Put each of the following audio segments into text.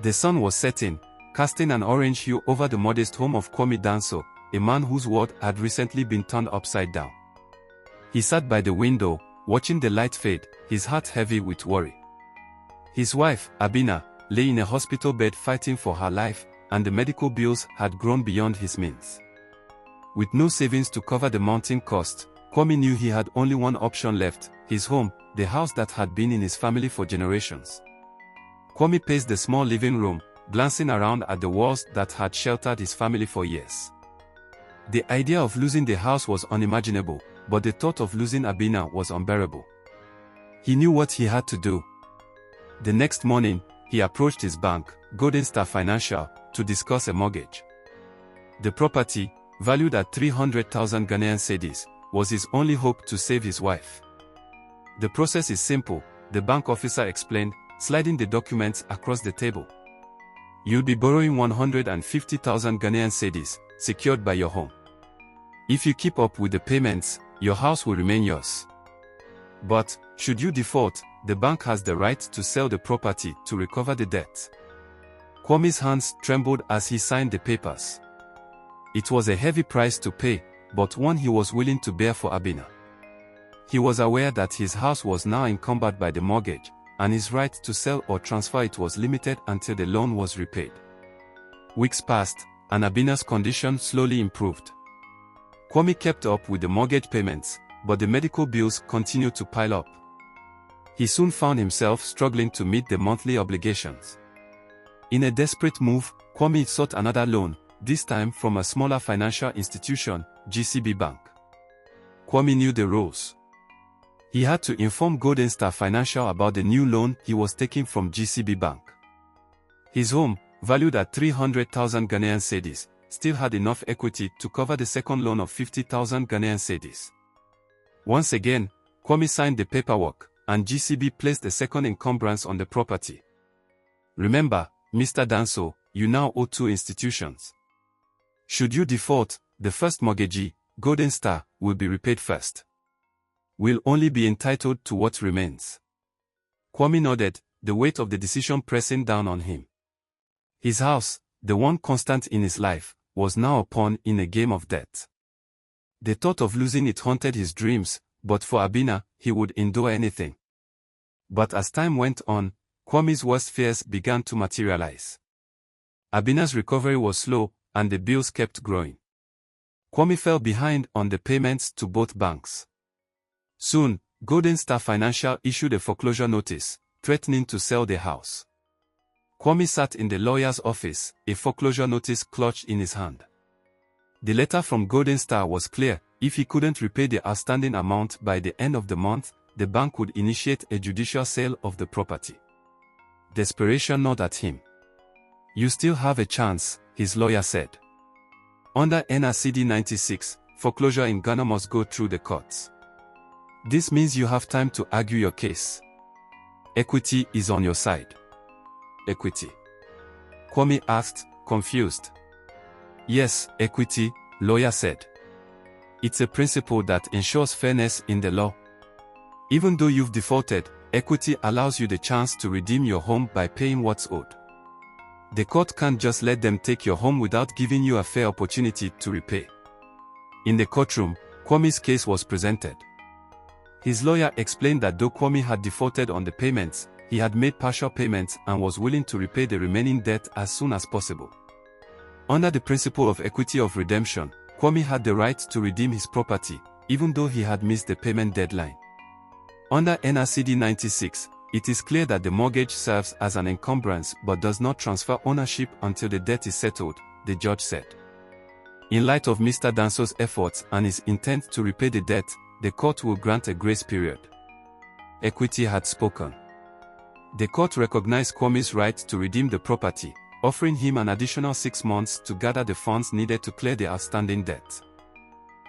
The sun was setting, casting an orange hue over the modest home of Kwame Danso, a man whose world had recently been turned upside down. He sat by the window, watching the light fade, his heart heavy with worry. His wife, Abina, lay in a hospital bed fighting for her life, and the medical bills had grown beyond his means. With no savings to cover the mounting cost, Kwame knew he had only one option left, his home, the house that had been in his family for generations. Kwame paced the small living room, glancing around at the walls that had sheltered his family for years. The idea of losing the house was unimaginable, but the thought of losing Abina was unbearable. He knew what he had to do. The next morning, he approached his bank, Golden Star Financial, to discuss a mortgage. The property, valued at 300,000 Ghanaian cedis, was his only hope to save his wife. The process is simple, the bank officer explained, sliding the documents across the table. You'll be borrowing 150,000 Ghanaian cedis, secured by your home. If you keep up with the payments, your house will remain yours. But, should you default, the bank has the right to sell the property to recover the debt. Kwame's hands trembled as he signed the papers. It was a heavy price to pay, but one he was willing to bear for Abina. He was aware that his house was now encumbered by the mortgage, and his right to sell or transfer it was limited until the loan was repaid. Weeks passed, and Abina's condition slowly improved. Kwame kept up with the mortgage payments, but the medical bills continued to pile up. He soon found himself struggling to meet the monthly obligations. In a desperate move, Kwame sought another loan, this time from a smaller financial institution, GCB Bank. Kwame knew the rules. He had to inform Golden Star Financial about the new loan he was taking from GCB Bank. His home, valued at 300,000 Ghanaian cedis, still had enough equity to cover the second loan of 50,000 Ghanaian cedis. Once again, Kwame signed the paperwork, and GCB placed a second encumbrance on the property. Remember, Mr. Danso, you now owe two institutions. Should you default, the first mortgagee, Golden Star, will be repaid first. We'll only be entitled to what remains. Kwame nodded, the weight of the decision pressing down on him. His house, the one constant in his life, was now a pawn in a game of death. The thought of losing it haunted his dreams, but for Abina, he would endure anything. But as time went on, Kwame's worst fears began to materialize. Abina's recovery was slow, and the bills kept growing. Kwame fell behind on the payments to both banks. Soon, Golden Star Financial issued a foreclosure notice, threatening to sell the house. Kwame sat in the lawyer's office, a foreclosure notice clutched in his hand. The letter from Golden Star was clear: if he couldn't repay the outstanding amount by the end of the month, the bank would initiate a judicial sale of the property. Desperation gnawed at him. You still have a chance, his lawyer said. Under NRCD 96, foreclosure in Ghana must go through the courts. This means you have time to argue your case. Equity is on your side. Equity? Kwame asked, confused. Yes, equity, lawyer said. It's a principle that ensures fairness in the law. Even though you've defaulted, equity allows you the chance to redeem your home by paying what's owed. The court can't just let them take your home without giving you a fair opportunity to repay. In the courtroom, Kwame's case was presented. His lawyer explained that though Kwame had defaulted on the payments, he had made partial payments and was willing to repay the remaining debt as soon as possible. Under the principle of equity of redemption, Kwame had the right to redeem his property, even though he had missed the payment deadline. Under NRCD 96, it is clear that the mortgage serves as an encumbrance but does not transfer ownership until the debt is settled, the judge said. In light of Mr. Danso's efforts and his intent to repay the debt, the court will grant a grace period. Equity had spoken. The court recognized Kwame's right to redeem the property, offering him an additional 6 months to gather the funds needed to clear the outstanding debt.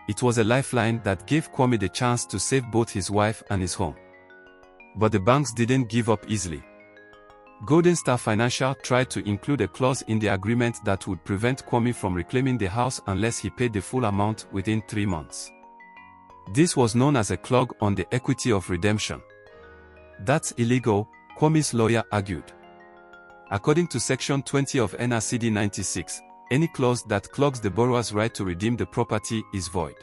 It was a lifeline that gave Kwame the chance to save both his wife and his home. But the banks didn't give up easily. Golden Star Financial tried to include a clause in the agreement that would prevent Kwame from reclaiming the house unless he paid the full amount within 3 months. This was known as a clause on the equity of redemption. That's illegal, Kwame's lawyer argued. According to Section 20 of NRCD 96, any clause that clogs the borrower's right to redeem the property is void.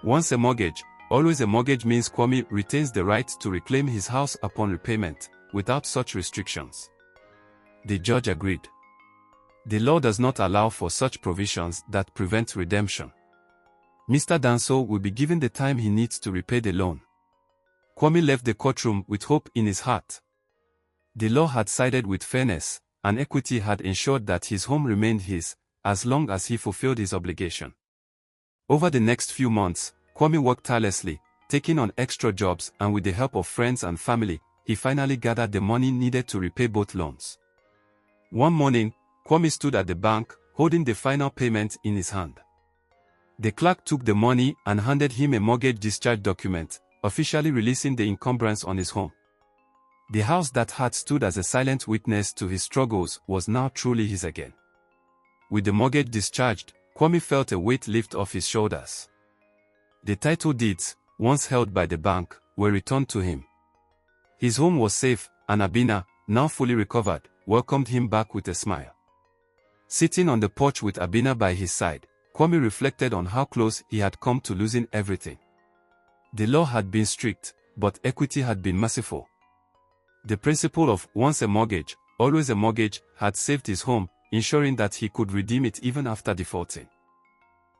Once a mortgage, always a mortgage means Kwame retains the right to reclaim his house upon repayment, without such restrictions. The judge agreed. The law does not allow for such provisions that prevent redemption. Mr. Danso will be given the time he needs to repay the loan. Kwame left the courtroom with hope in his heart. The law had sided with fairness, and equity had ensured that his home remained his, as long as he fulfilled his obligation. Over the next few months, Kwame worked tirelessly, taking on extra jobs, and with the help of friends and family, he finally gathered the money needed to repay both loans. One morning, Kwame stood at the bank, holding the final payment in his hand. The clerk took the money and handed him a mortgage discharge document, officially releasing the encumbrance on his home. The house that had stood as a silent witness to his struggles was now truly his again. With the mortgage discharged, Kwame felt a weight lift off his shoulders. The title deeds, once held by the bank, were returned to him. His home was safe, and Abina, now fully recovered, welcomed him back with a smile. Sitting on the porch with Abina by his side, Kwame reflected on how close he had come to losing everything. The law had been strict, but equity had been merciful. The principle of once a mortgage, always a mortgage had saved his home, ensuring that he could redeem it even after defaulting.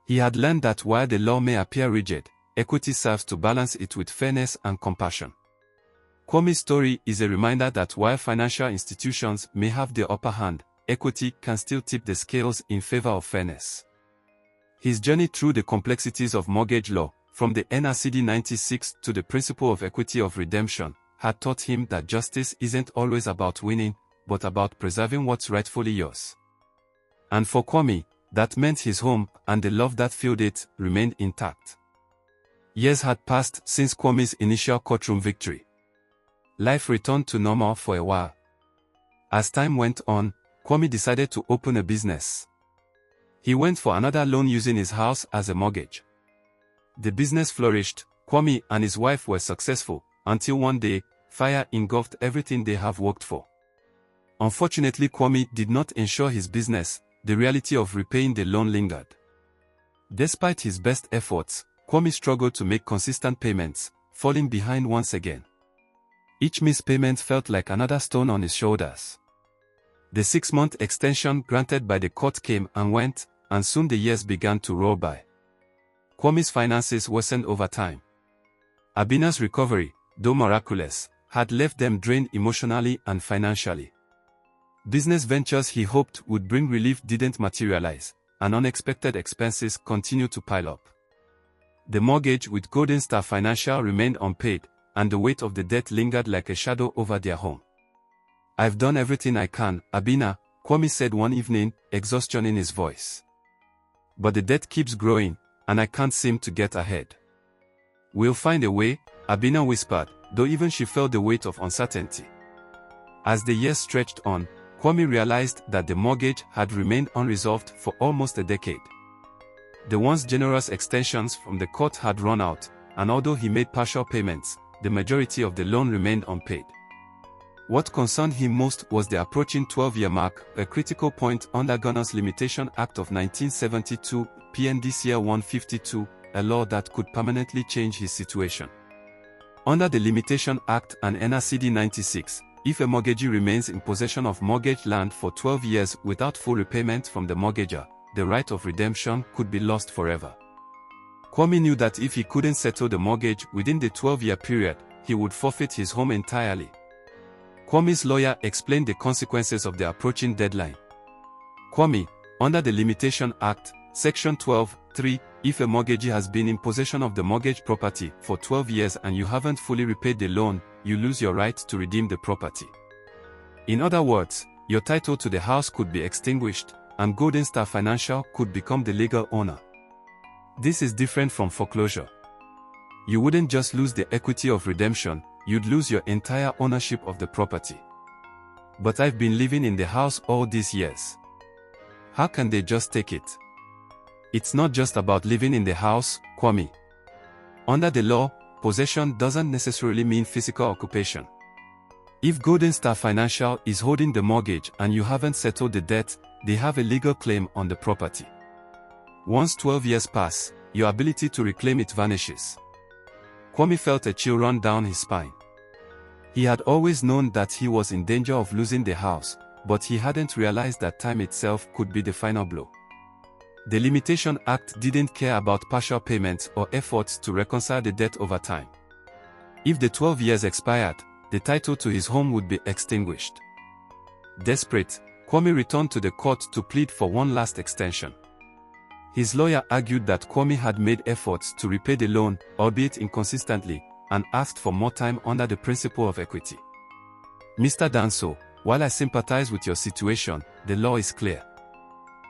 He had learned that while the law may appear rigid, equity serves to balance it with fairness and compassion. Kwame's story is a reminder that while financial institutions may have the upper hand, equity can still tip the scales in favor of fairness. His journey through the complexities of mortgage law, from the NRCD 96 to the principle of equity of redemption, had taught him that justice isn't always about winning, but about preserving what's rightfully yours. And for Kwame, that meant his home, and the love that filled it, remained intact. Years had passed since Kwame's initial courtroom victory. Life returned to normal for a while. As time went on, Kwame decided to open a business. He went for another loan using his house as a mortgage. The business flourished, Kwame and his wife were successful, until one day, fire engulfed everything they have worked for. Unfortunately, Kwame did not ensure his business, the reality of repaying the loan lingered. Despite his best efforts, Kwame struggled to make consistent payments, falling behind once again. Each missed payment felt like another stone on his shoulders. The 6-month extension granted by the court came and went, and soon the years began to roll by. Kwame's finances worsened over time. Abina's recovery, though miraculous, had left them drained emotionally and financially. Business ventures he hoped would bring relief didn't materialize, and unexpected expenses continued to pile up. The mortgage with Golden Star Financial remained unpaid, and the weight of the debt lingered like a shadow over their home. "I've done everything I can, Abina," Kwame said one evening, exhaustion in his voice. "But the debt keeps growing, and I can't seem to get ahead." "We'll find a way," Abina whispered, though even she felt the weight of uncertainty. As the years stretched on, Kwame realized that the mortgage had remained unresolved for almost a decade. The once generous extensions from the court had run out, and although he made partial payments, the majority of the loan remained unpaid. What concerned him most was the approaching 12-year mark, a critical point under Ghana's Limitation Act of 1972, PNDCL 152, a law that could permanently change his situation. Under the Limitation Act and NRCD 96, if a mortgagee remains in possession of mortgaged land for 12 years without full repayment from the mortgager, the right of redemption could be lost forever. Kwame knew that if he couldn't settle the mortgage within the 12-year period, he would forfeit his home entirely. Kwame's lawyer explained the consequences of the approaching deadline. "Kwame, under the Limitation Act, Section 12(3), if a mortgagee has been in possession of the mortgaged property for 12 years and you haven't fully repaid the loan, you lose your right to redeem the property. In other words, your title to the house could be extinguished, and Golden Star Financial could become the legal owner. This is different from foreclosure. You wouldn't just lose the equity of redemption, you'd lose your entire ownership of the property. But I've been living in the house all these years. How can they just take it?" It's not just about living in the house, Kwame. Under the law, possession doesn't necessarily mean physical occupation. If Golden Star Financial is holding the mortgage and you haven't settled the debt, they have a legal claim on the property. Once 12 years pass, your ability to reclaim it vanishes. Kwame felt a chill run down his spine. He had always known that he was in danger of losing the house, but he hadn't realized that time itself could be the final blow. The Limitation Act didn't care about partial payments or efforts to reconcile the debt over time. If the 12 years expired, the title to his home would be extinguished. Desperate, Kwame returned to the court to plead for one last extension. His lawyer argued that Kwame had made efforts to repay the loan, albeit inconsistently, and asked for more time under the principle of equity. Mr. Danso, while I sympathize with your situation, the law is clear.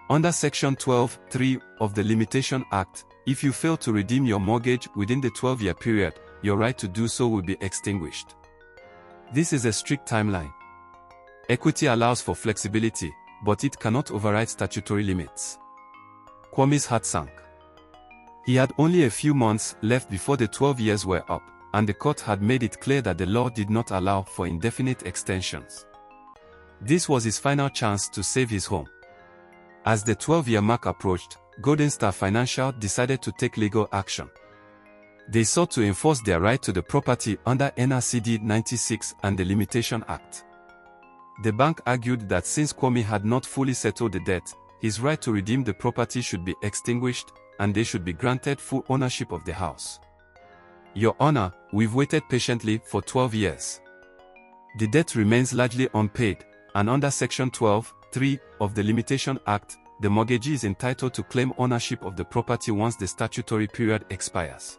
Under Section 12(3) of the Limitation Act, if you fail to redeem your mortgage within the 12-year period, your right to do so will be extinguished. This is a strict timeline. Equity allows for flexibility, but it cannot override statutory limits. Kwame's heart sank. He had only a few months left before the 12 years were up, and the court had made it clear that the law did not allow for indefinite extensions. This was his final chance to save his home. As the 12-year mark approached, Golden Star Financial decided to take legal action. They sought to enforce their right to the property under NRCD 96 and the Limitation Act. The bank argued that since Kwame had not fully settled the debt, his right to redeem the property should be extinguished, and they should be granted full ownership of the house. Your Honor, we've waited patiently for 12 years. The debt remains largely unpaid, and under Section 12(3) of the Limitation Act, the mortgagee is entitled to claim ownership of the property once the statutory period expires.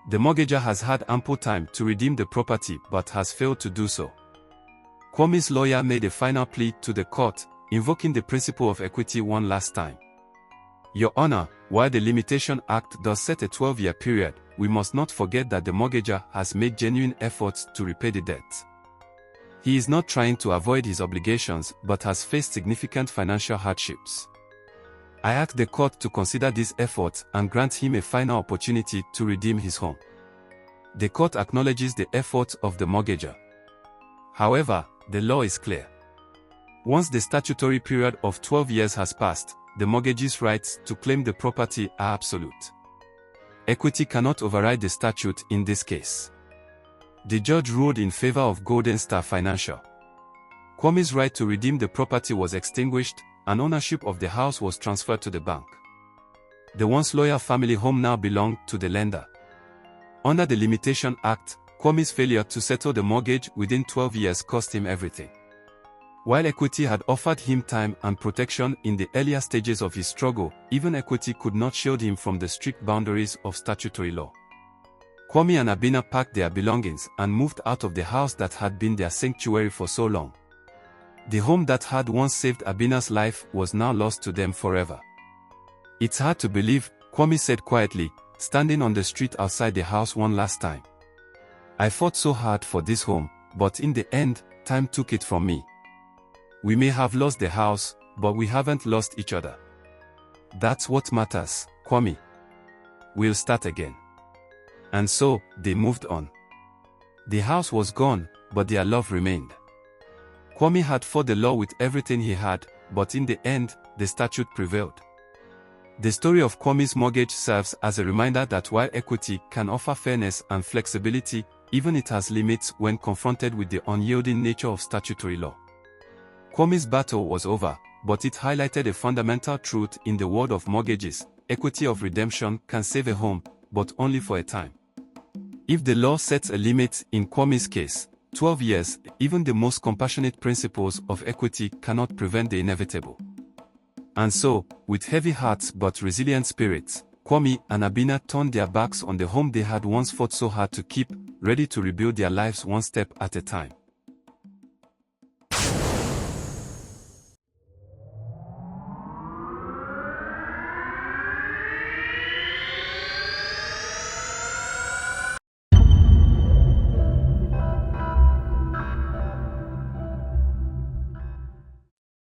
The mortgagor has had ample time to redeem the property but has failed to do so. Kwame's lawyer made a final plea to the court, invoking the principle of equity one last time. Your Honor, while the Limitation Act does set a 12-year period, we must not forget that the mortgagor has made genuine efforts to repay the debt. He is not trying to avoid his obligations but has faced significant financial hardships. I ask the court to consider these efforts and grant him a final opportunity to redeem his home. The court acknowledges the efforts of the mortgagor. However, the law is clear. Once the statutory period of 12 years has passed, the mortgagee's rights to claim the property are absolute. Equity cannot override the statute in this case. The judge ruled in favor of Golden Star Financial. Kwame's right to redeem the property was extinguished, and ownership of the house was transferred to the bank. The once loyal family home now belonged to the lender. Under the Limitation Act, Kwame's failure to settle the mortgage within 12 years cost him everything. While equity had offered him time and protection in the earlier stages of his struggle, even equity could not shield him from the strict boundaries of statutory law. Kwame and Abina packed their belongings and moved out of the house that had been their sanctuary for so long. The home that had once saved Abina's life was now lost to them forever. It's hard to believe, Kwame said quietly, standing on the street outside the house one last time. I fought so hard for this home, but in the end, time took it from me. We may have lost the house, but we haven't lost each other. That's what matters, Kwame. We'll start again. And so, they moved on. The house was gone, but their love remained. Kwame had fought the law with everything he had, but in the end, the statute prevailed. The story of Kwame's mortgage serves as a reminder that while equity can offer fairness and flexibility, even it has limits when confronted with the unyielding nature of statutory law. Kwame's battle was over, but it highlighted a fundamental truth in the world of mortgages: equity of redemption can save a home, but only for a time. If the law sets a limit in Kwame's case, 12 years, even the most compassionate principles of equity cannot prevent the inevitable. And so, with heavy hearts but resilient spirits, Kwame and Abina turned their backs on the home they had once fought so hard to keep, ready to rebuild their lives one step at a time.